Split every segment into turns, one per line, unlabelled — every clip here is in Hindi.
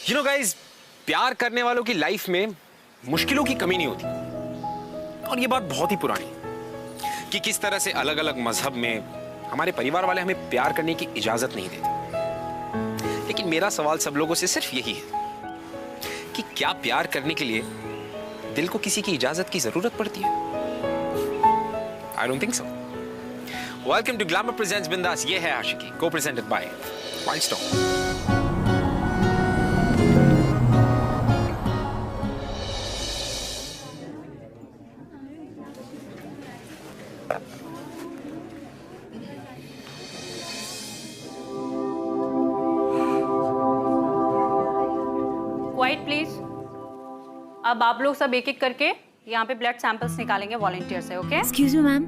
यू नो गाइस, प्यार करने वालों की लाइफ में मुश्किलों की कमी नहीं होती। और ये बात बहुत ही पुरानी कि किस तरह से अलग अलग मजहब में हमारे परिवार वाले हमें प्यार करने की इजाजत नहीं देते। लेकिन मेरा सवाल सब लोगों से सिर्फ यही है कि क्या प्यार करने के लिए दिल को किसी की इजाजत की जरूरत पड़ती है? I don't think so. Welcome to Glamour presents Bindaas. ये है Aashiqui, co presented by Wild Stone.
Quiet please. अब आप लोग सब एक एक करके यहाँ पे ब्लड सैंपल्स निकालेंगे वॉलंटियर से। Okay?
Excuse me ma'am.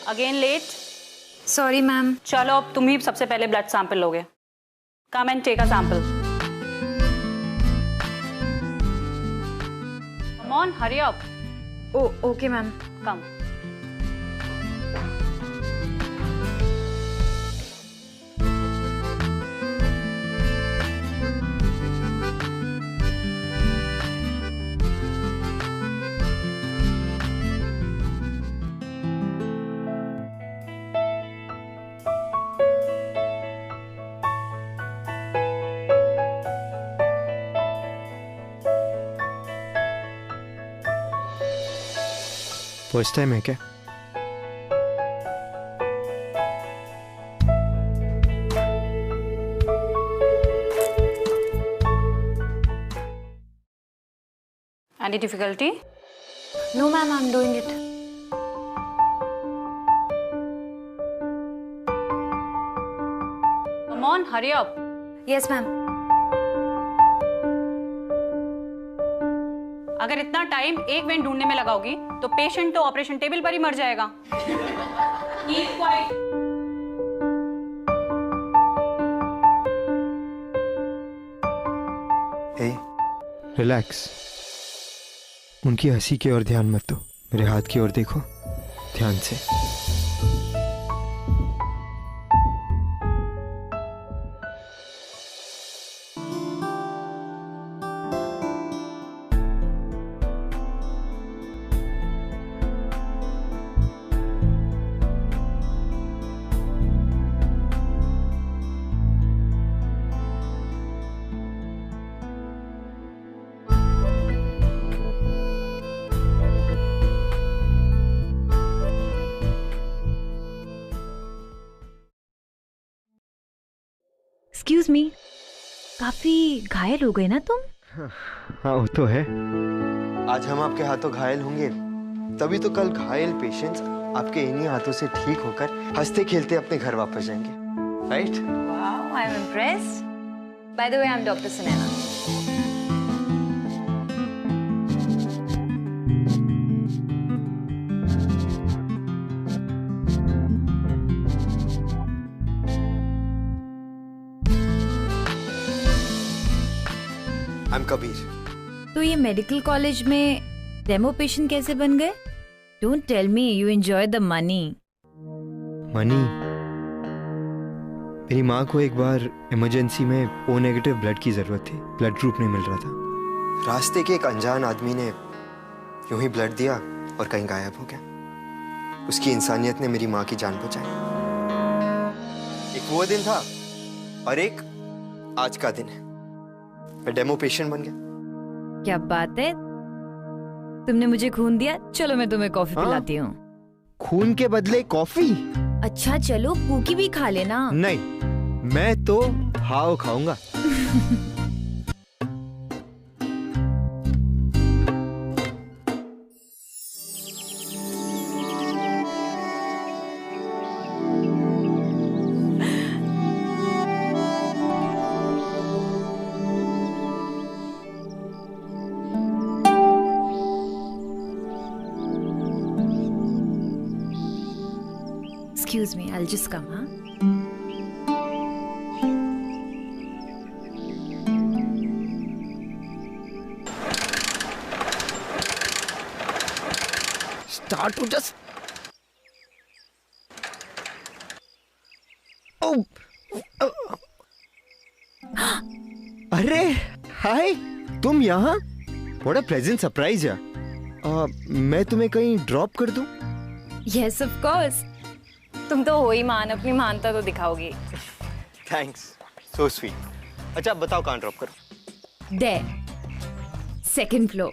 Again late.
Sorry ma'am.
चलो अब तुम ही सबसे पहले ब्लड सैंपल लोगे। Come and take a sample. Come on, hurry up.
Okay ma'am.
Come.
First time है क्या?
Any difficulty?
No ma'am, I am doing it.
Come on, hurry up.
Yes ma'am.
अगर इतना टाइम एक वेन ढूंढने में लगाओगी तो पेशेंट तो ऑपरेशन टेबल पर ही मर जाएगा। Keep quiet.
हे, रिलैक्स। उनकी हंसी की ओर ध्यान मत दो, मेरे हाथ की ओर देखो ध्यान से।
एक्सक्यूज मी, काफी घायल हो गए ना तुम?
हाँ वो तो है। आज हम आपके हाथों घायल होंगे, तभी तो कल घायल पेशेंट्स आपके इन्हीं हाथों से ठीक होकर हंसते खेलते अपने घर वापस जाएंगे, right?
Wow, I am impressed. By the way, I am doctor Sunaina.
I am Kabir.
तो ये मेडिकल कॉलेज में डेमो पेशेंट कैसे बन गए? Don't tell me you enjoy the money.
Money? मेरी माँ को एक बार इमरजेंसी में ओ नेगेटिव ब्लड की जरूरत थी, ब्लड ग्रुप नहीं मिल रहा था। रास्ते के एक अनजान आदमी ने यूं ही ब्लड दिया और कहीं गायब हो गया। उसकी इंसानियत ने मेरी माँ की जान बचाई। एक वो दिन था और एक आज का दिन है। मैं डेमो पेशेंट बन गया।
क्या बात है, तुमने मुझे खून दिया। चलो मैं तुम्हें कॉफी पिलाती हूँ।
खून के बदले कॉफी?
अच्छा चलो, कुकी भी खा लेना।
नहीं, मैं तो हाव खाऊंगा।
Excuse me, I'll just come, huh?
start to just. Oh. अरे हाय, तुम यहाँ? What a pleasant surprise यार। मैं तुम्हें कहीं ड्रॉप कर दूं?
Yes, of course. तुम तो हो ही मान, अपनी मानता तो दिखाओगी।
Thanks, so sweet. अच्छा बताओ कहाँ ड्रॉप करूं?
There, second floor.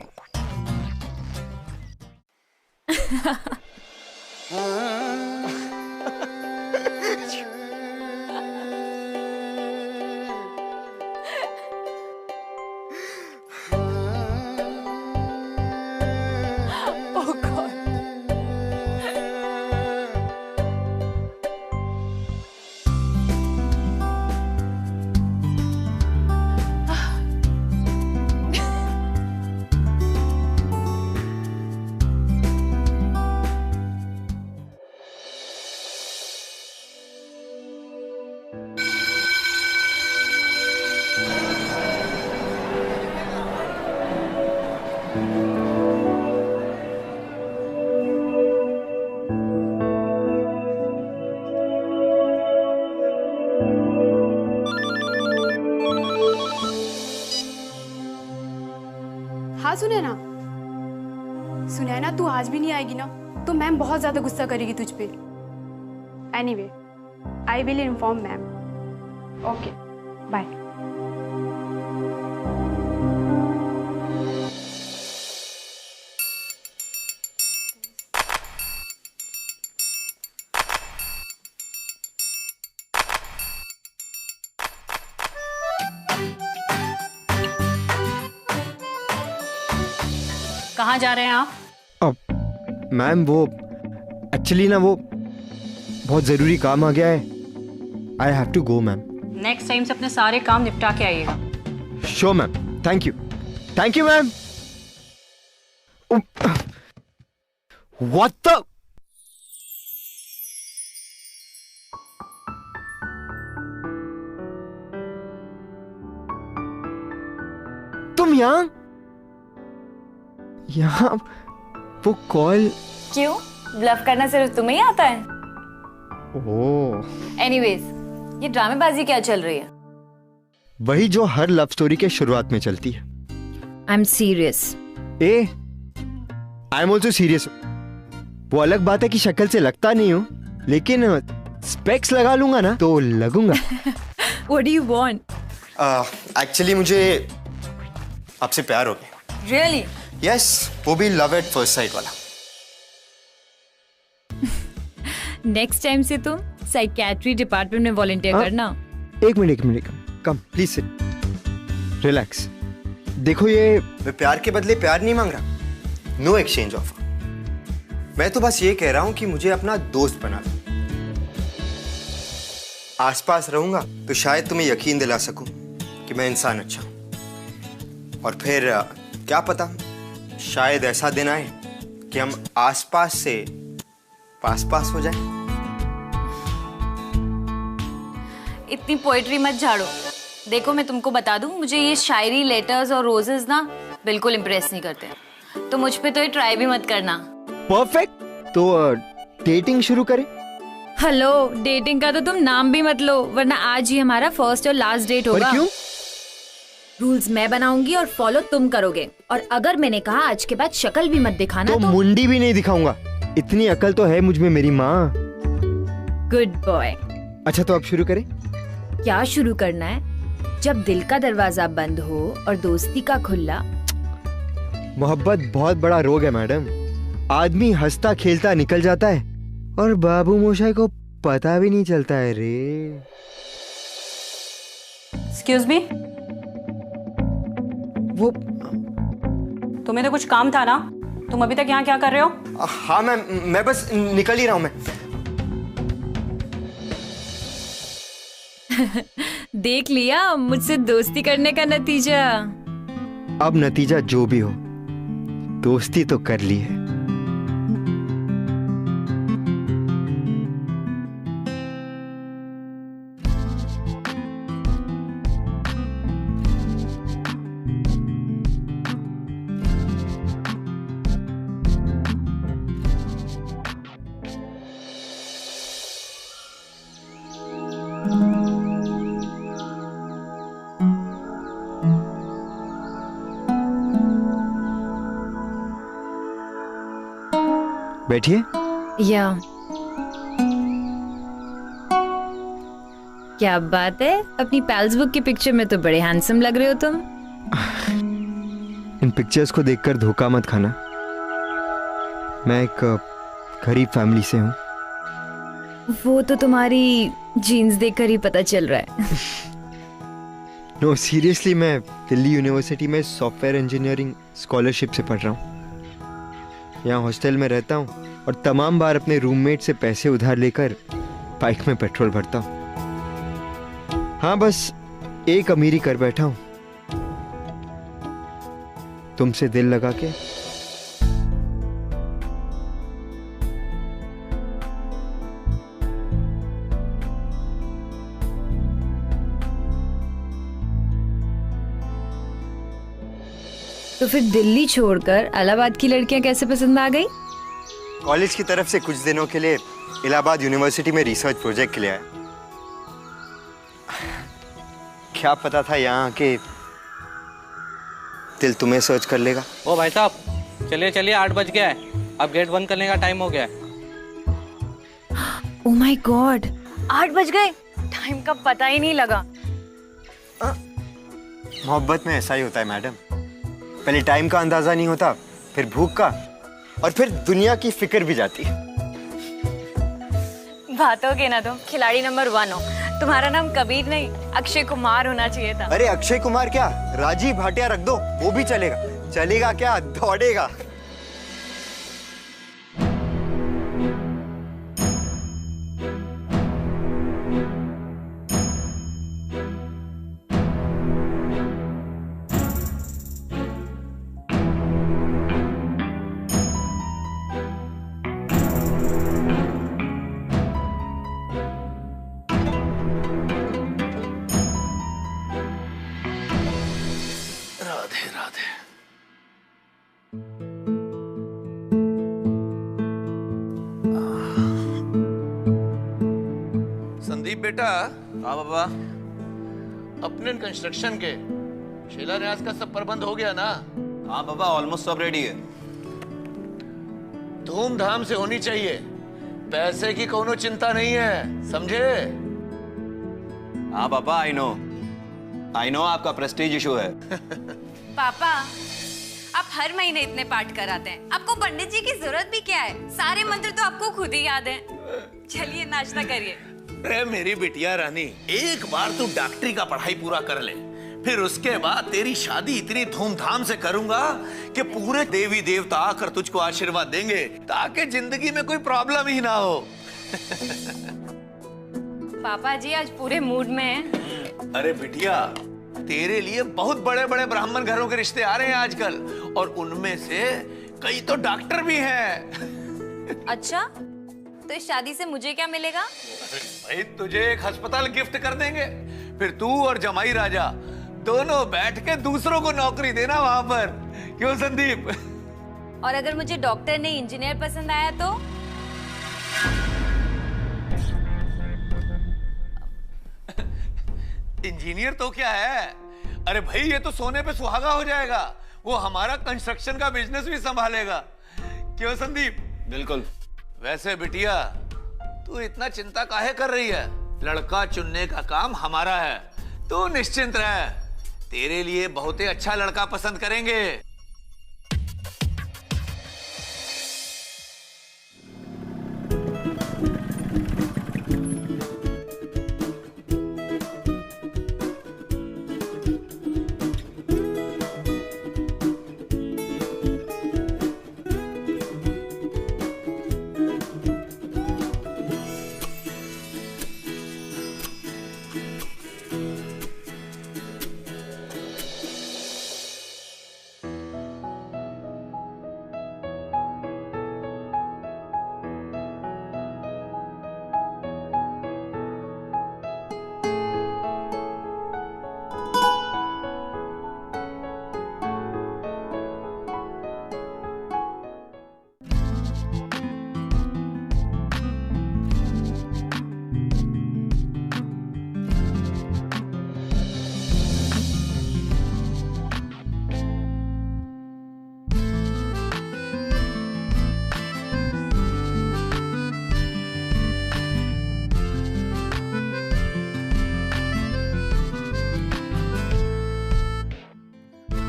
Oh God.
हाँ सुनैना तू आज भी नहीं आएगी ना तो मैम बहुत ज्यादा गुस्सा करेगी तुझ पे। Anyway I will inform ma'am. Okay bye.
कहाँ जा रहे हैं आप?
मैम वो एक्चुअली ना वो बहुत जरूरी काम आ गया है। I have to go ma'am.
Next time से अपने सारे काम निपटा के आइएगा।
Sure ma'am, thank you ma'am. What the तुम यहाँ वो कॉल
क्यों? ब्लफ करना सिर्फ तुम्हें ही आता है?
ओह
एनीवेज, ये ड्रामेबाजी क्या चल रही है?
वही जो हर लव स्टोरी के शुरुआत में चलती है।
I am serious.
I am also serious. वो अलग बात है कि शक्ल से लगता नहीं हूँ, लेकिन स्पेक्स लगा लूंगा ना तो लगूंगा।
What do you want?
Actually मुझे आपसे प्यार हो गया।
Really?
यस, वो भी लव एट फर्स्ट साइट वाला।
नेक्स्ट टाइम से तुम साइकियाट्री डिपार्टमेंट में वॉलंटियर करना।
एक minute come please sit, relax. देखो ये मैं प्यार के बदले प्यार नहीं मांग रहा। No exchange offer. मैं तो बस ये कह रहा हूं कि मुझे अपना दोस्त बना लो। आसपास रहूंगा तो शायद तुम्हें यकीन दिला सकूं कि मैं इंसान अच्छा हूं। और फिर क्या पता, शायद ऐसा दिन आए कि हम आसपास से पास हो जाएं।
इतनी पोएट्री मत झाड़ो। देखो मैं तुमको बता दूं, मुझे ये शायरी, लेटर्स और रोजेस ना बिल्कुल इम्प्रेस नहीं करते। तो मुझ पे तो ये ट्राई भी मत करना।
परफेक्ट। तो डेटिंग शुरू करें?
हेलो, डेटिंग का तो तुम नाम भी मत लो, वरना आज ही हमारा फर्स्ट और लास्ट डेट होगा।
पर क्यों?
रूल्स मैं बनाऊंगी और फॉलो तुम करोगे। और अगर मैंने कहा आज के बाद शक्ल भी मत दिखाना तो
मुंडी भी नहीं दिखाऊंगा। इतनी अकल तो है मुझ में मेरी माँ।
Good boy.
अच्छा तो अब शुरू करें?
क्या शुरू करना है? जब दिल का दरवाजा बंद हो और दोस्ती का खुला।
मोहब्बत बहुत बड़ा रोग है मैडम। आदमी हंसता खेलता निकल जाता है और बाबू मोशाई को पता भी नहीं चलता है रे।
एक्सक्यूज मी,
वो
तुम्हें तो कुछ काम था ना? तुम अभी तक यहाँ क्या कर रहे हो?
हाँ मैम, मैं बस निकल ही रहा हूँ मैं।
देख लिया मुझसे दोस्ती करने का नतीजा।
अब नतीजा जो भी हो, दोस्ती तो कर ली है। बैठिए।
या क्या बात है, अपनी पैल्स बुक की पिक्चर में तो बड़े हैंडसम लग रहे हो तुम।
इन पिक्चर्स को देखकर धोखा मत खाना। मैं एक गरीब फैमिली से हूँ।
वो तो तुम्हारी जीन्स देखकर ही पता चल रहा है।
नो सीरियसली, मैं दिल्ली यूनिवर्सिटी में सॉफ्टवेयर इंजीनियरिंग स्कॉलरशिप से पढ़ रहा हूँ। यहाँ हॉस्टल में रहता हूँ और तमाम बार अपने रूममेट से पैसे उधार लेकर बाइक में पेट्रोल भरता हूँ। हाँ, बस एक अमीरी कर बैठा हूँ, तुमसे दिल लगा के।
तो फिर दिल्ली छोड़कर इलाहाबाद की लड़कियां कैसे पसंद आ गई?
कॉलेज की तरफ से कुछ दिनों के लिए इलाहाबाद यूनिवर्सिटी में रिसर्च प्रोजेक्ट के लिए आया। क्या पता था यहाँ के दिल तुम्हें सर्च कर लेगा।
ओ भाई साहब, चलिए चलिए, 8 बज गया है, अब गेट बंद करने का टाइम हो गया है।
ओह माय गॉड, 8 बज गए, टाइम का पता ही नहीं लगा।
मोहब्बत में ऐसा ही होता है मैडम, पहले टाइम का अंदाजा नहीं होता, फिर भूख का, और फिर दुनिया की फिक्र भी जाती है।
बातों के ना तुम खिलाड़ी नंबर 1 हो। तुम्हारा नाम कबीर नहीं, अक्षय कुमार होना चाहिए था।
अरे अक्षय कुमार क्या, राजीव भाटिया रख दो, वो भी चलेगा। चलेगा क्या, दौड़ेगा।
राधे राधे। संदीप बेटा। हाँ बाबा। अपने कंस्ट्रक्शन के शिलान्यास का सब प्रबंध हो गया ना?
हाँ बाबा, ऑलमोस्ट सब रेडी है।
धूमधाम से होनी चाहिए, पैसे की कोनो चिंता नहीं है, समझे?
हाँ पापा, आई नो आपका प्रेस्टीज इशू है।
पापा, आप हर महीने इतने पाठ कराते हैं, आपको पंडित जी की जरूरत भी क्या है? सारे मंत्र तो आपको खुद ही याद हैं। चलिए नाश्ता करिए।
अरे मेरी बिटिया रानी, एक बार तू डॉक्टरी का पढ़ाई पूरा कर ले, फिर उसके बाद तेरी शादी इतनी धूमधाम से करूंगा कि पूरे देवी देवता आकर तुझको आशीर्वाद देंगे, ताकि जिंदगी में कोई प्रॉब्लम ही ना हो।
पापा जी आज पूरे मूड में हैं।
अरे बिटिया, तेरे लिए बहुत बड़े बड़े ब्राह्मण घरों के रिश्ते आ रहे हैं आजकल, और उनमें से कई तो डॉक्टर भी हैं।
अच्छा, तो इस शादी से मुझे क्या मिलेगा?
भाई तुझे एक अस्पताल गिफ्ट कर देंगे, फिर तू और जमाई राजा दोनों बैठ के दूसरों को नौकरी देना वहां पर। क्यों संदीप?
और अगर मुझे डॉक्टर नहीं इंजीनियर पसंद आया तो?
इंजीनियर तो क्या है, अरे भाई ये तो सोने पे सुहागा हो जाएगा, वो हमारा कंस्ट्रक्शन का बिजनेस भी संभालेगा। क्यों संदीप?
बिल्कुल।
वैसे बिटिया, तू इतना चिंता काहे कर रही है? लड़का चुनने का काम हमारा है, तू निश्चिंत रह, तेरे लिए बहुत ही अच्छा लड़का पसंद करेंगे।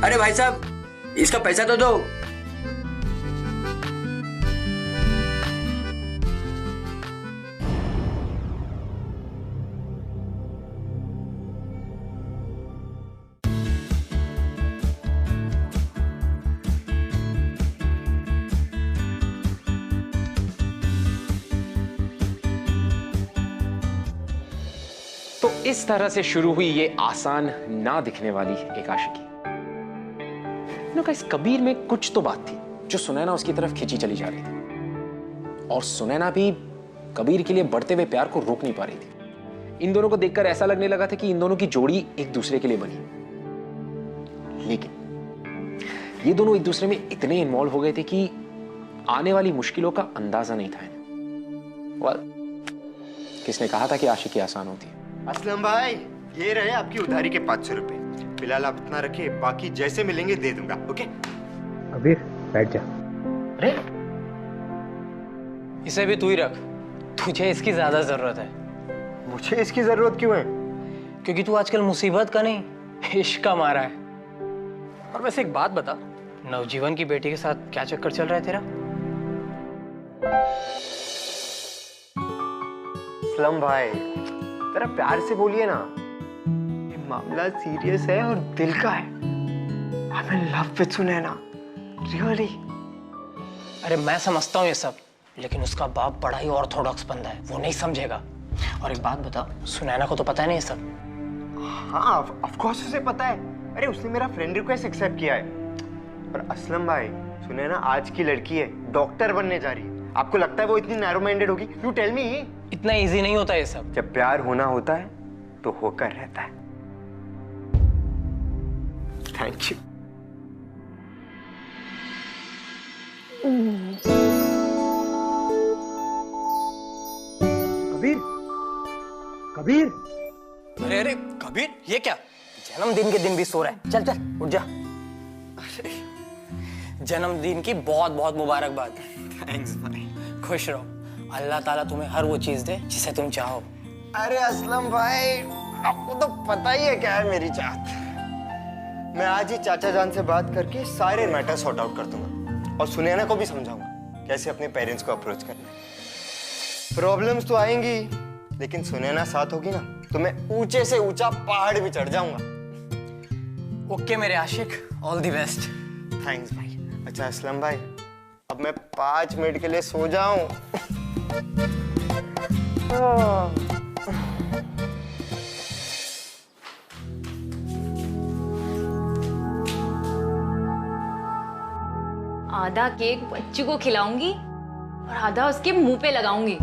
अरे भाई साहब, इसका पैसा तो दो।
तो इस तरह से शुरू हुई ये आसान ना दिखने वाली एक आशिकी। इस कबीर में कुछ तो बात थी जो सुनैना उसकी तरफ खिंची चली जा रही थी, और सुनैना भी कबीर के लिए बढ़ते हुए प्यार को रोक नहीं पा रही थी। इन दोनों को देखकर ऐसा लगने लगा था कि इन दोनों की जोड़ी एक दूसरे के लिए बनी, लेकिन ये दोनों एक दूसरे में इतने इन्वॉल्व हो गए थे कि आने वाली मुश्किलों का अंदाजा नहीं था इन्हें। किसने कहा था कि आशिकी आसान होती है?
असलम भाई, ये रहे आपकी उधारी के 500 रुपए। फिलहाल आप इतना रखिए, बाकी जैसे मिलेंगे दे दूंगा। ओके
कबीर बैठ जा।
अरे
इसे भी तू ही रख, तुझे इसकी ज्यादा जरूरत है।
मुझे इसकी जरूरत क्यों है?
क्योंकि तू आजकल मुसीबत का नहीं, इश्क का मारा है। और वैसे एक बात बता, नवजीवन की बेटी के साथ क्या चक्कर चल रहा है तेरा?
असलम भाई, तेरा प्यार से बोलिए ना, ये मामला सीरियस है और दिल का है। I'm in love with Sunaina, really।
अरे मैं समझता हूँ ये सब, लेकिन उसका बाप बड़ा ही ऑर्थोडॉक्स बंदा है, वो नहीं समझेगा। और एक बात बता, सुनैना को तो पता है नहीं ये सब?
हाँ, ऑफ कोर्स उसे पता है। अरे उसने मेरा फ्रेंड रिक्वेस्ट एक्सेप्ट किया है। पर असलम भाई, सुनैना आज की लड़की है, डॉक्टर बनने जा रही है। आपको लगता है वो इतनी नैरो माइंडेड होगी? You tell me.
इतना इजी नहीं होता ये सब।
जब प्यार होना होता है तो होकर रहता है। Thank you.
कबीर, कबीर, अरे अरे कबीर, ये क्या? जन्मदिन के दिन भी सो रहा है? चल चल उठ जा। अरे जन्मदिन की बहुत बहुत मुबारकबाद।
थैंक्स भाई।
खुश रहो, अल्लाह ताला तुम्हें हर वो चीज दे जिसे तुम चाहो।
अरे असलम भाई, आपको तो पता ही है क्या है मेरी चाहत। मैं आज ही चाचा जान से बात करके सारे मैटर सॉर्ट आउट कर दूंगा, और सुनैना को भी समझाऊंगा कैसे अपने पेरेंट्स को अप्रोच करना है। प्रॉब्लम्स तो आएंगी, लेकिन सुनैना साथ होगी ना तो मैं ऊंचे से ऊंचा पहाड़ भी चढ़ जाऊंगा।
ओके मेरे आशिक, ऑल द बेस्ट।
थैंक्स भाई। अच्छा असलम भाई, अब मैं 5 मिनट के लिए सो जाऊं।
आधा केक बच्चू को खिलाऊंगी और आधा उसके मुंह पे लगाऊंगी।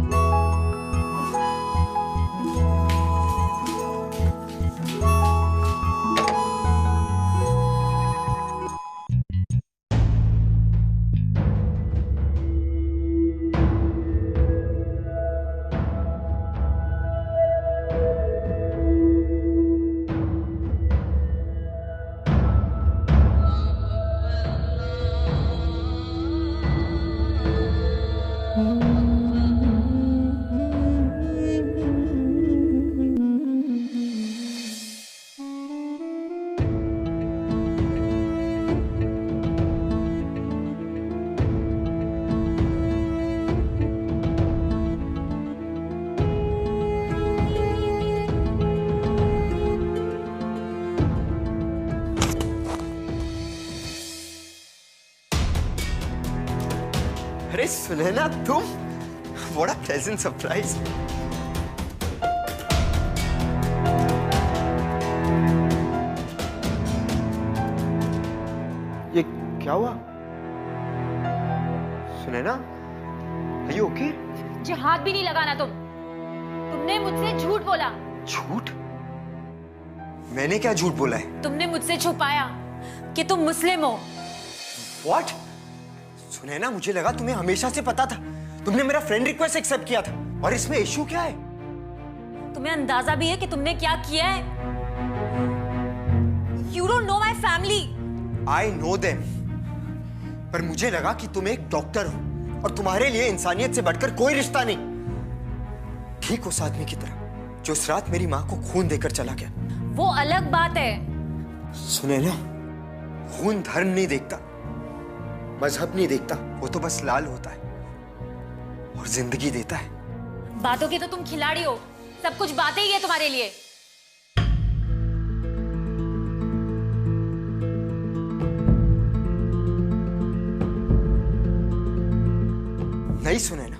अरे सुनैना, तुम? What a pleasant surprise। ये क्या हुआ? Sunaina, are you okay?
मुझे हाथ भी नहीं लगाना तुमने मुझसे झूठ बोला।
झूठ? मैंने क्या झूठ बोला है?
तुमने मुझसे छुपाया कि तुम मुस्लिम हो।
What? सुनैना, मुझे लगा तुम्हें हमेशा से पता था। तुमने मेरा फ्रेंड रिक्वेस्ट एक्सेप्ट किया था, और इसमें इशू क्या है?
तुम्हें अंदाजा भी है कि तुमने क्या किया है? You don't know my family।
I know them। पर मुझे लगा कि तुम एक डॉक्टर हो, और तुम्हारे लिए इंसानियत से बढ़कर कोई रिश्ता नहीं। ठीक उस आदमी की तरह जो उस रात मेरी माँ को खून देकर चला गया।
वो अलग बात है।
सुनैना, खून धर्म नहीं देखता, मजहब नहीं देखता, वो तो बस लाल होता है और जिंदगी देता है।
बातों के तो तुम खिलाड़ी हो, सब कुछ बातें ही है तुम्हारे लिए।
नहीं सुने ना,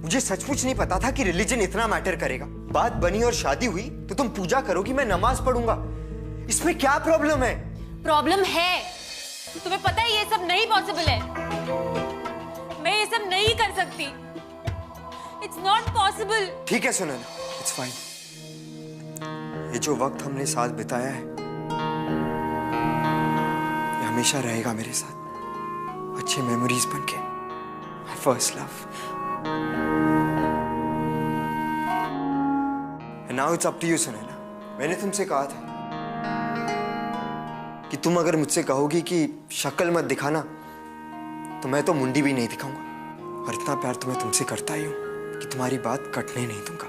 मुझे सचमुच नहीं पता था कि रिलीजन इतना मैटर करेगा। बात बनी और शादी हुई तो तुम पूजा करोगी, मैं नमाज पढ़ूंगा। इसमें क्या प्रॉब्लम है?
प्रॉब्लम है, तुम्हें पता है ये सब नहीं पॉसिबल है। मैं ये सब नहीं कर सकती। It's not possible.
ठीक है सुनैना, इट्स फाइन। ये जो वक्त हमने साथ बिताया है ये हमेशा रहेगा मेरे साथ, अच्छे मेमोरीज बनके। My first love. And now it's up to you Sunaina. मैंने तुमसे कहा था कि तुम अगर मुझसे कहोगी कि शक्ल मत दिखाना तो मैं तो मुंडी भी नहीं दिखाऊंगा। और इतना प्यार तो मैं तुमसे करता ही हूं कि तुम्हारी बात कटने नहीं दूंगा।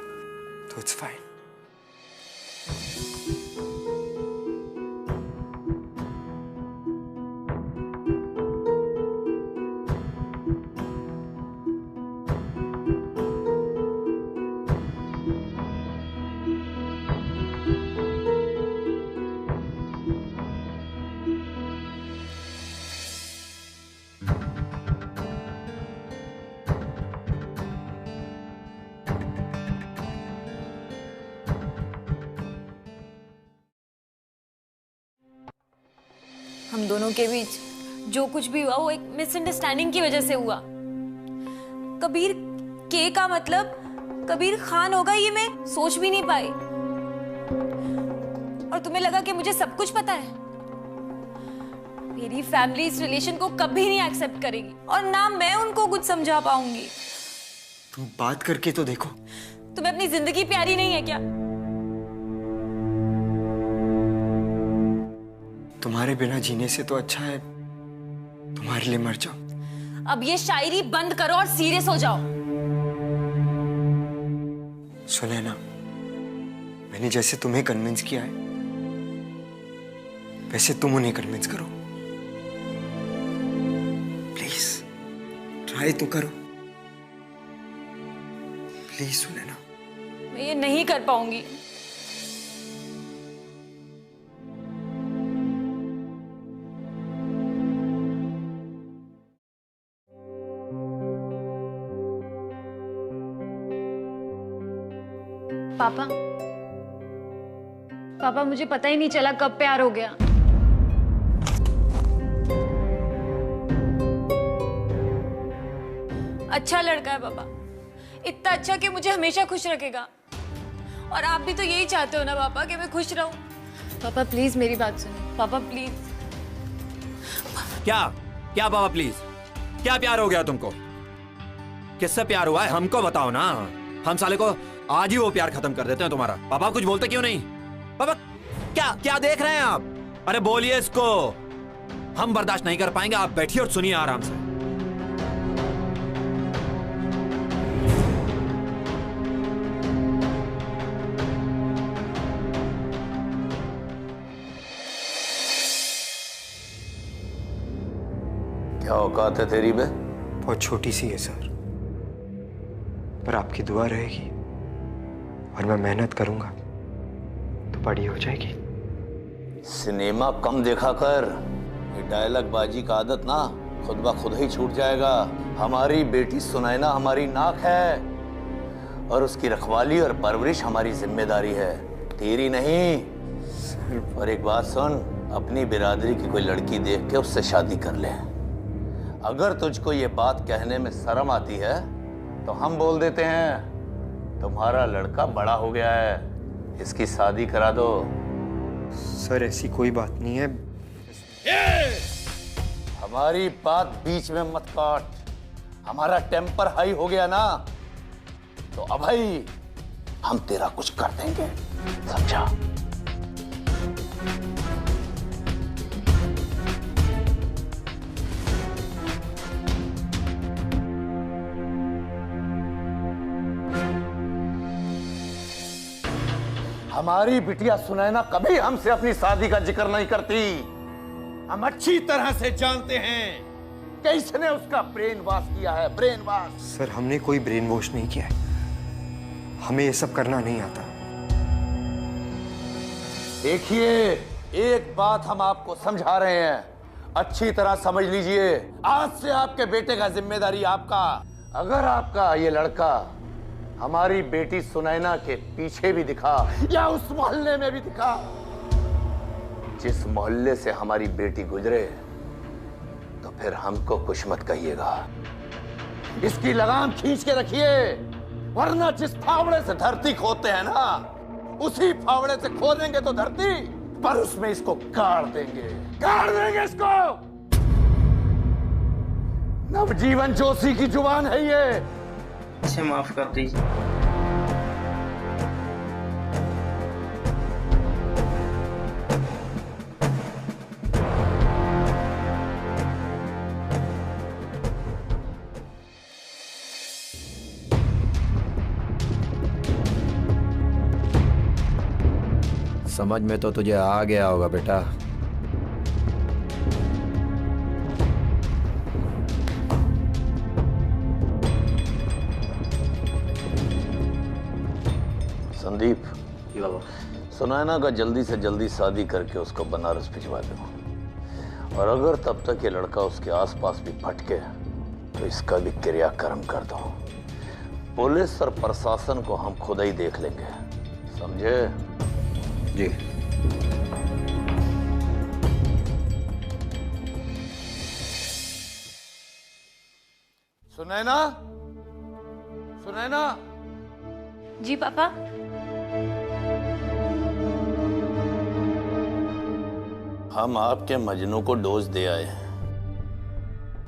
तो इट्स फाइन।
हम दोनों के बीच जो कुछ भी हुआ वो एक मिसअंडरस्टैंडिंग की वजह से हुआ। कबीर के का मतलब कबीर खान होगा ये मैं सोच भी नहीं पाई। और तुम्हें लगा कि मुझे सब कुछ पता है। मेरी फैमिली इस रिलेशन को कभी नहीं एक्सेप्ट करेगी और ना मैं उनको कुछ समझा पाऊंगी।
तुम बात करके तो देखो।
तुम्हें अपनी जिंदगी प्यारी नहीं है क्या?
तुम्हारे बिना जीने से तो अच्छा है तुम्हारे लिए मर जाओ।
अब ये शायरी बंद करो और सीरियस हो जाओ।
सुनैना, मैंने जैसे तुम्हें कन्विंस किया है वैसे तुम उन्हें कन्विंस करो। प्लीज ट्राई तो करो। प्लीज सुनैना।
मैं ये नहीं कर पाऊंगी। पापा, पापा मुझे पता ही नहीं चला कब प्यार हो गया। अच्छा लड़का है पापा, इतना अच्छा कि मुझे हमेशा खुश रखेगा। और आप भी तो यही चाहते हो ना पापा कि मैं खुश रहूं। पापा प्लीज मेरी बात सुनिए। पापा प्लीज।
क्या क्या पापा प्लीज? क्या प्यार हो गया तुमको? किससे प्यार हुआ है हमको बताओ ना। हम साले को आज ही वो प्यार खत्म कर देते हैं तुम्हारा। पापा कुछ बोलते क्यों नहीं? पापा क्या क्या देख रहे हैं आप? अरे बोलिए इसको। हम बर्दाश्त नहीं कर पाएंगे। आप बैठिए और सुनिए आराम से।
क्या औकात है तेरी बे?
बहुत छोटी सी है सर, पर आपकी दुआ रहेगी और मैं मेहनत करूंगा तो बड़ी हो जाएगी।
सिनेमा कम देखा कर। ये डायलॉग बाजी का आदत ना खुद ब खुद ही छूट जाएगा। हमारी बेटी सुनैना हमारी नाक है और उसकी रखवाली और परवरिश हमारी जिम्मेदारी है, तेरी नहीं। और एक बात सुन, अपनी बिरादरी की कोई लड़की देख के उससे शादी कर ले। अगर तुझको ये बात कहने में शर्म आती है तो हम बोल देते हैं तुम्हारा लड़का बड़ा हो गया है, इसकी शादी करा दो।
सर ऐसी कोई बात नहीं है।
हमारी बात बीच में मत काट। हमारा टेम्पर हाई हो गया ना तो अब भाई हम तेरा कुछ कर देंगे, समझा? हमारी बिटिया सुनैना कभी हमसे अपनी शादी का जिक्र नहीं करती। हम अच्छी तरह से जानते हैं कि इसने उसका ब्रेन वॉश किया है, ब्रेन वॉश।
सर, हमने कोई ब्रेन वॉश नहीं किया है। हमें ये सब करना नहीं आता।
देखिए, एक बात हम आपको समझा रहे हैं, अच्छी तरह समझ लीजिए। आज से आपके बेटे का जिम्मेदारी आपका। अगर आपका ये लड़का हमारी बेटी सुनैना के पीछे भी दिखा या उस मोहल्ले में भी दिखा, जिस मोहल्ले से हमारी बेटी गुजरे, तो फिर हमको कुछ मत कहिएगा। इसकी लगाम खींच के रखिए, वरना जिस फावड़े से धरती खोदते हैं ना, उसी फावड़े से खोदेंगे तो धरती, पर उसमें इसको गाड़ देंगे इसको। नवजीवन जोशी की जुबान है ये।
इसे माफ कर दीजिए।
समझ में तो तुझे आ गया होगा बेटा।
संदीप, सुनैना का जल्दी से जल्दी शादी करके उसको बनारस भिजवा दो, और अगर तब तक ये लड़का उसके आसपास भी भटके तो इसका भी क्रियाक्रम कर दो। पुलिस और प्रशासन को हम खुद ही देख लेंगे, समझे?
जी।
सुनैना, सुनैना।
जी पापा।
हम आपके मजनू को डोज दे आए हैं।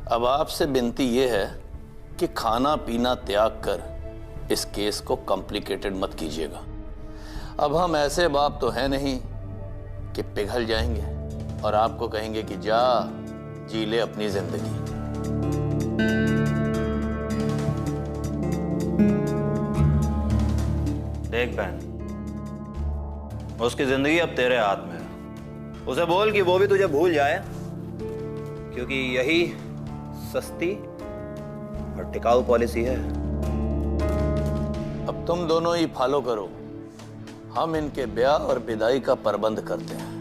अब आपसे विनती यह है कि खाना पीना त्याग कर इस केस को कॉम्प्लिकेटेड मत कीजिएगा। अब हम ऐसे बाप तो हैं नहीं कि पिघल जाएंगे और आपको कहेंगे कि जा जी ले अपनी जिंदगी।
देख बहन, उसकी जिंदगी अब तेरे हाथ में है। उसे बोल कि वो भी तुझे भूल जाए, क्योंकि यही सस्ती और टिकाऊ पॉलिसी है।
अब तुम दोनों ही फॉलो करो, हम इनके ब्याह और विदाई का प्रबंध करते हैं।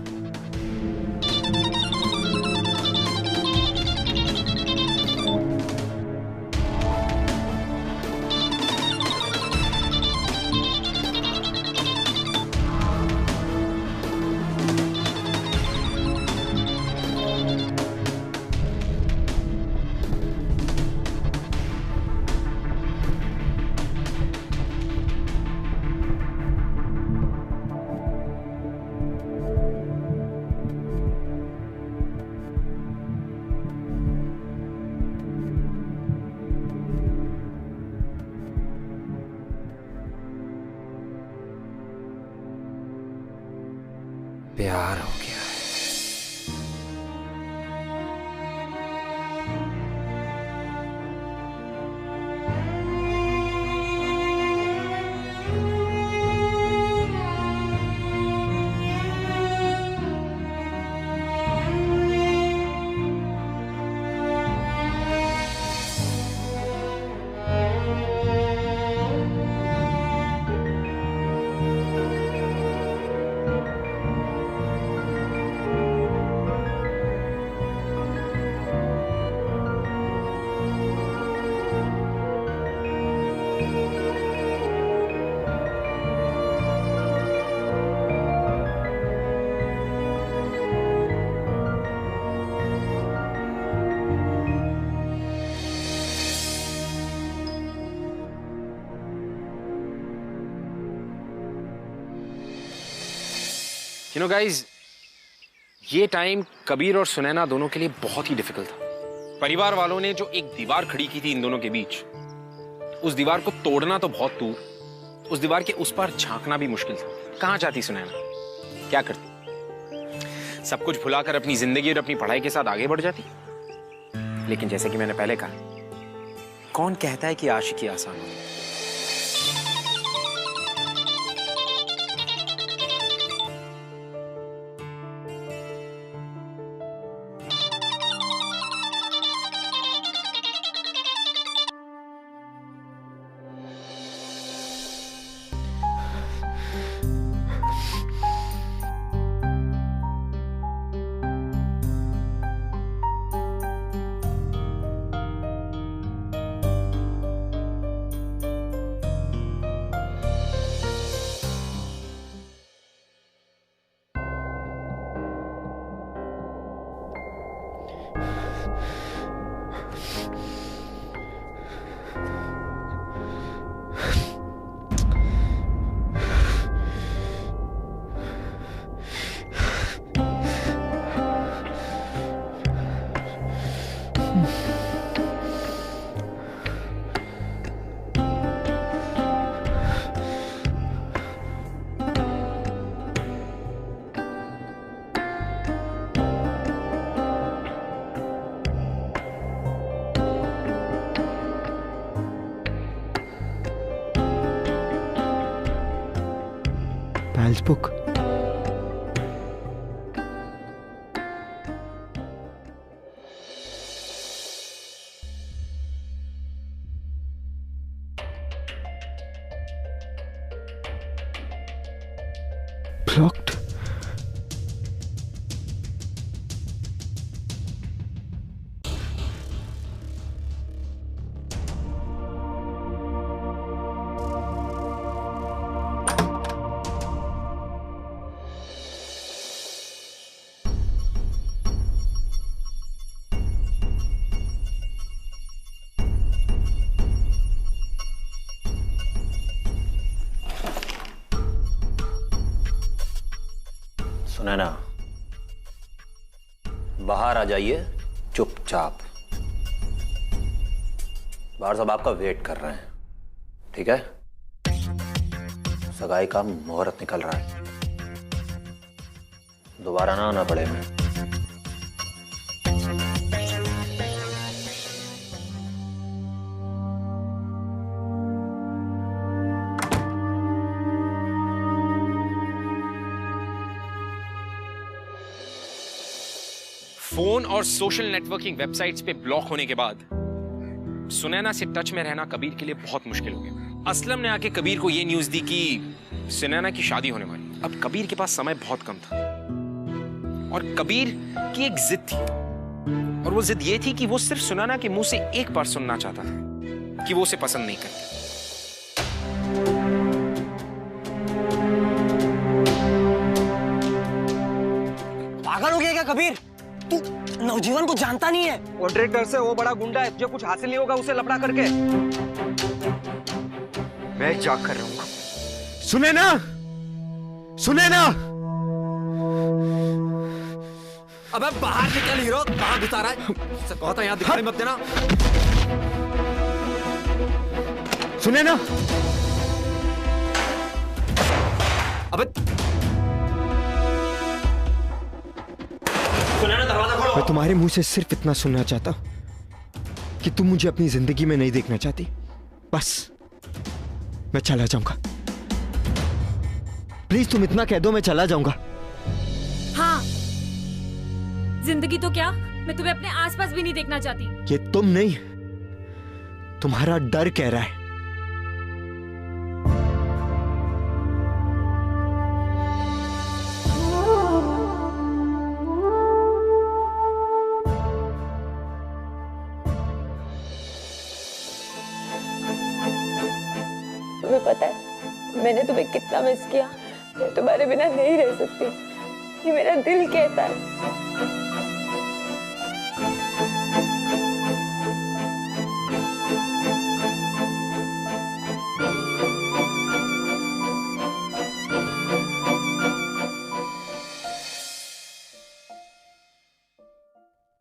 प्यार हो गया है।
You know guys, ये टाइम कबीर और सुनैना दोनों के लिए बहुत ही डिफिकल्ट था। परिवार वालों ने जो एक दीवार खड़ी की थी इन दोनों के बीच, उस दीवार को तोड़ना तो बहुत दूर, उस दीवार के उस पार झांकना भी मुश्किल था। कहां जाती सुनैना, क्या करती? सब कुछ भुलाकर अपनी जिंदगी और अपनी पढ़ाई के साथ आगे बढ़ जाती। लेकिन जैसे कि मैंने पहले कहा, कौन कहता है कि आशिकी आसान हो?
नोटबुक। ब्लॉक्ड।
सुनैना, बाहर आ जाइए चुपचाप। बाहर सब आपका वेट कर रहे हैं, ठीक है? सगाई का मुहूर्त निकल रहा है, दोबारा ना आना पड़े मैं।
फोन और सोशल नेटवर्किंग वेबसाइट्स पे ब्लॉक होने के बाद सुनैना से टच में रहना कबीर के लिए बहुत मुश्किल हो गया। असलम ने आके कबीर को ये न्यूज दी कि सुनैना की शादी होने वाली। अब कबीर के पास समय बहुत कम था और कबीर की एक जिद थी, और वो जिद ये थी कि वो सिर्फ सुनैना के मुंह से एक बार सुनना चाहता था कि वो उसे पसंद नहीं करती।
पागल हो गया क्या कबीर? तू नवजीवन को जानता नहीं है?
कॉन्ट्रैक्टर से वो बड़ा गुंडा है, जो कुछ हासिल नहीं होगा उसे लपड़ा करके।
मैं जाग कर रहूंगा। सुनैना, सुनैना!
अबे बाहर निकल हीरो, कहां घुसा रहा है? कहता है यहाँ दिखाई मत देना।
सुनैना!
अबे
मैं तुम्हारे मुंह से सिर्फ इतना सुनना चाहता हूं कि तुम मुझे अपनी जिंदगी में नहीं देखना चाहती। बस मैं चला जाऊंगा। प्लीज तुम इतना कह दो, मैं चला जाऊंगा।
हाँ, जिंदगी तो क्या, मैं तुम्हें अपने आसपास भी नहीं देखना चाहती।
ये तुम नहीं, तुम्हारा डर कह रहा है।
तुम्हें पता है मैंने तुम्हें कितना मिस किया। मैं तुम्हारे बिना नहीं रह सकती, ये मेरा दिल कहता है।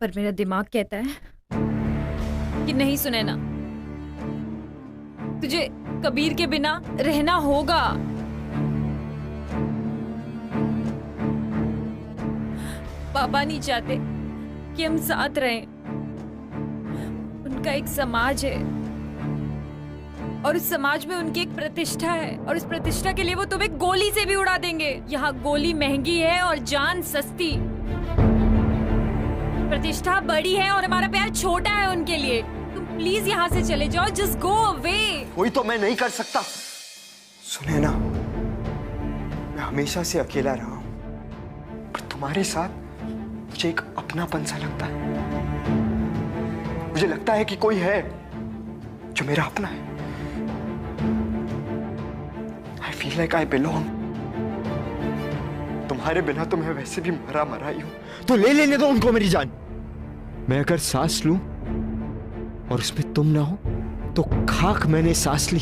पर मेरा दिमाग कहता है कि नहीं सुनैना, तुझे कबीर के बिना रहना होगा। पापा नहीं चाहते कि हम साथ रहें। उनका एक समाज है और उस समाज में उनकी एक प्रतिष्ठा है, और उस प्रतिष्ठा के लिए वो तुम्हें गोली से भी उड़ा देंगे। यहाँ गोली महंगी है और जान सस्ती। प्रतिष्ठा बड़ी है और हमारा प्यार छोटा है उनके लिए। तुम प्लीज यहाँ से चले जाओ, जस्ट गो अवे।
कोई तो मैं नहीं कर सकता। सुनैना, मैं हमेशा से अकेला रहा हूं, पर तुम्हारे साथ मुझे एक अपनापन सा लगता है। मुझे लगता है कि कोई है जो मेरा अपना है। I feel like I belong। तुम्हारे बिना तो मैं वैसे भी मरा मरा ही हूं, तो ले लेने दो उनको मेरी जान। मैं अगर सांस लूं और उसमें तुम ना हो तो खाक मैंने सांस ली।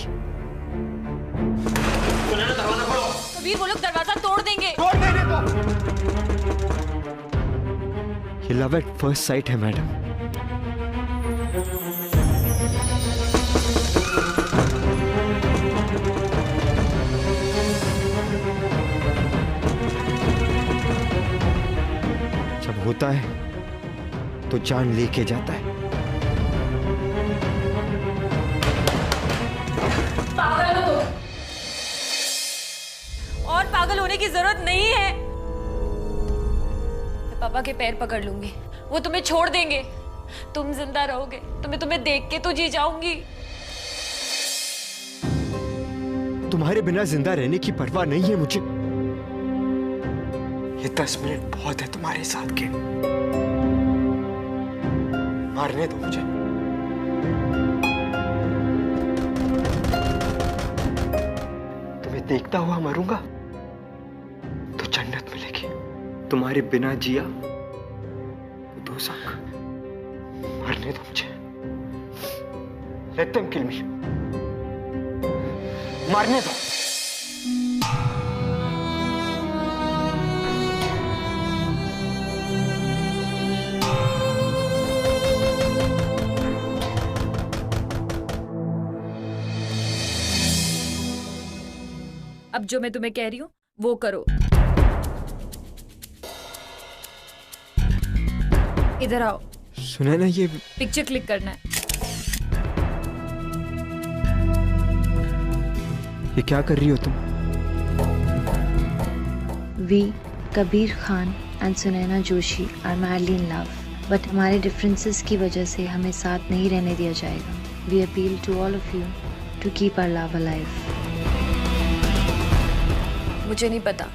कबीर, वो लोग दरवाजा तोड़ देंगे।
तोड़ देने दो। ये लव एट फर्स्ट साइट है मैडम। जब होता है तो जान लेके जाता है।
पागल हो और पागल होने रोने की जरूरत नहीं है। मैं पापा के पैर पकड़ लूंगी, वो तुम्हें छोड़ देंगे, तुम जिंदा रहोगे तो मैं तुम्हें देख के तो जी जाऊंगी।
तुम्हारे बिना जिंदा रहने की परवाह नहीं है मुझे। ये 10 मिनट बहुत है तुम्हारे साथ के। मारने दो मुझे। तुम्हें देखता हुआ मरूंगा तो जन्नत मिलेगी, तुम्हारे बिना जिया तो दोज़ख। मारने दो मुझे। Let them kill me. मारने दो।
अब जो मैं तुम्हें कह रही हूँ वो करो। इधर आओ।
सुना ना, ये
पिक्चर क्लिक करना है।
ये क्या कर रही हो तुम?
We, Kabir Khan and Sunaina Joshi are madly in love, but हमारे differences की वजह से हमें साथ नहीं रहने दिया जाएगा। We appeal to all of you to keep our love alive.
मुझे नहीं पता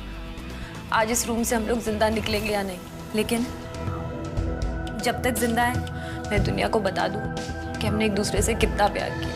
आज इस रूम से हम लोग जिंदा निकलेंगे या नहीं, लेकिन जब तक जिंदा है मैं दुनिया को बता दूं कि हमने एक दूसरे से कितना प्यार किया।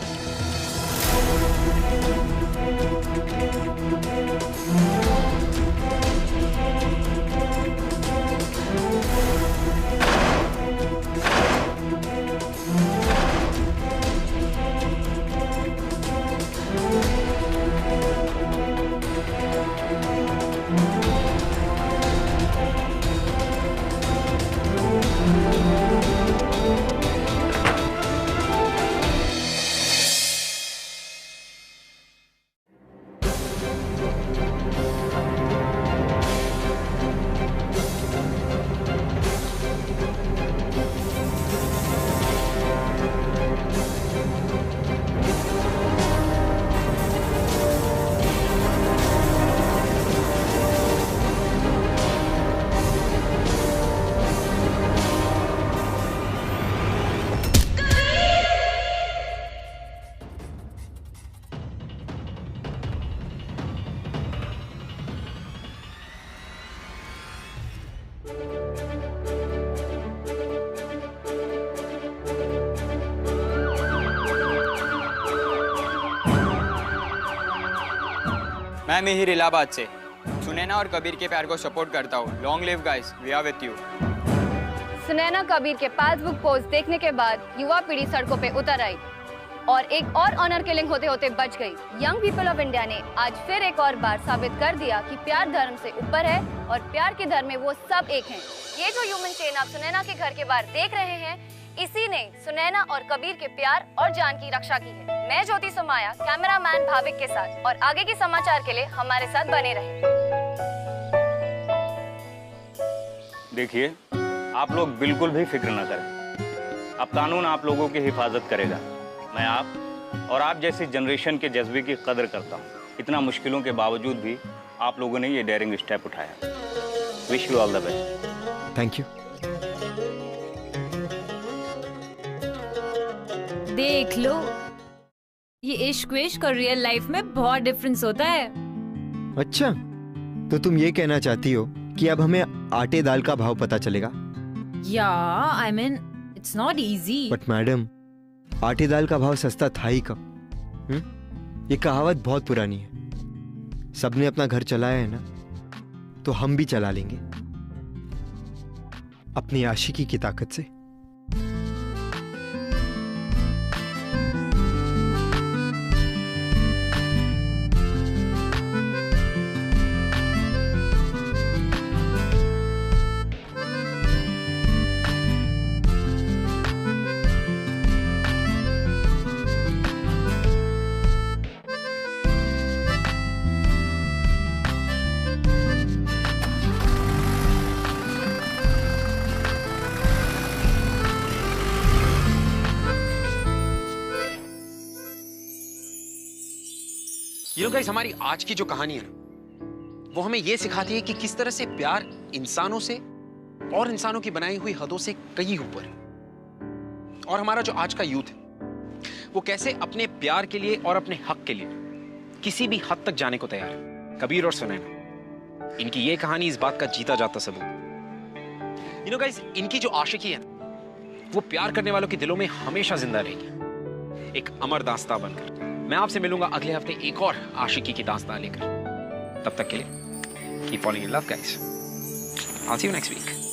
मैं मिहिर इलाहाबाद से सुनैना और कबीर के प्यार को सपोर्ट करता हूँ। Long live guys, we are with you.
Sunaina Kabir के पासबुक पोस्ट देखने के बाद युवा पीढ़ी सड़कों पे उतर आई और एक और ऑनर किलिंग होते होते बच गई। यंग पीपल ऑफ इंडिया ने आज फिर एक और बार साबित कर दिया कि प्यार धर्म से ऊपर है और प्यार के धर्म में वो सब एक हैं। ये जो ह्यूमन चेन आप सुनैना के घर के बाहर देख रहे हैं, इसी ने सुनैना और कबीर के प्यार और जान की रक्षा की है। मैं ज्योति सुमाया कैमरामैन भाविक के साथ, और आगे के समाचार के लिए हमारे साथ बने रहें।
देखिए, आप लोग बिल्कुल भी फिक्र न करें। अब कानून आप लोगों की हिफाजत करेगा। मैं आप और आप जैसी जनरेशन के जज्बे की कदर करता हूँ। इतना मुश्किलों के बावजूद भी आप लोगों ने ये डेयरिंग स्टेप उठाया। Wish you all the best.
Thank you.
देख लो, ये इश्क विश्क और रियल लाइफ में बहुत डिफरेंस होता है।
अच्छा, तो तुम ये कहना चाहती हो कि अब हमें आटे दाल का भाव पता चलेगा?
या I mean it's not easy.
But madam, आटे दाल का भाव सस्ता था ही कब? ये कहावत बहुत पुरानी है। सबने अपना घर चलाया है ना, तो हम भी चला लेंगे अपनी आशिकी की ताकत से।
ये लोग गाइस, हमारी आज की जो कहानी है ना, वो हमें ये सिखाती है कि किस तरह से प्यार इंसानों से और इंसानों की बनाई हुई हदों से कहीं ऊपर है। और हमारा जो आज का यूथ है वो कैसे अपने प्यार के लिए और अपने हक के लिए किसी भी हद तक जाने को तैयार है। कबीर और सुनैना, इनकी ये कहानी इस बात का जीता जाता सबूत। यू नो गाइस, इनकी जो आशिकी है वो प्यार करने वालों के दिलों में हमेशा जिंदा रहेगी, एक अमर दास्तां बनकर। मैं आपसे मिलूंगा अगले हफ्ते एक और आशिकी की दास्तां लेकर। तब तक के लिए keep following in love guys. I'll see you next week.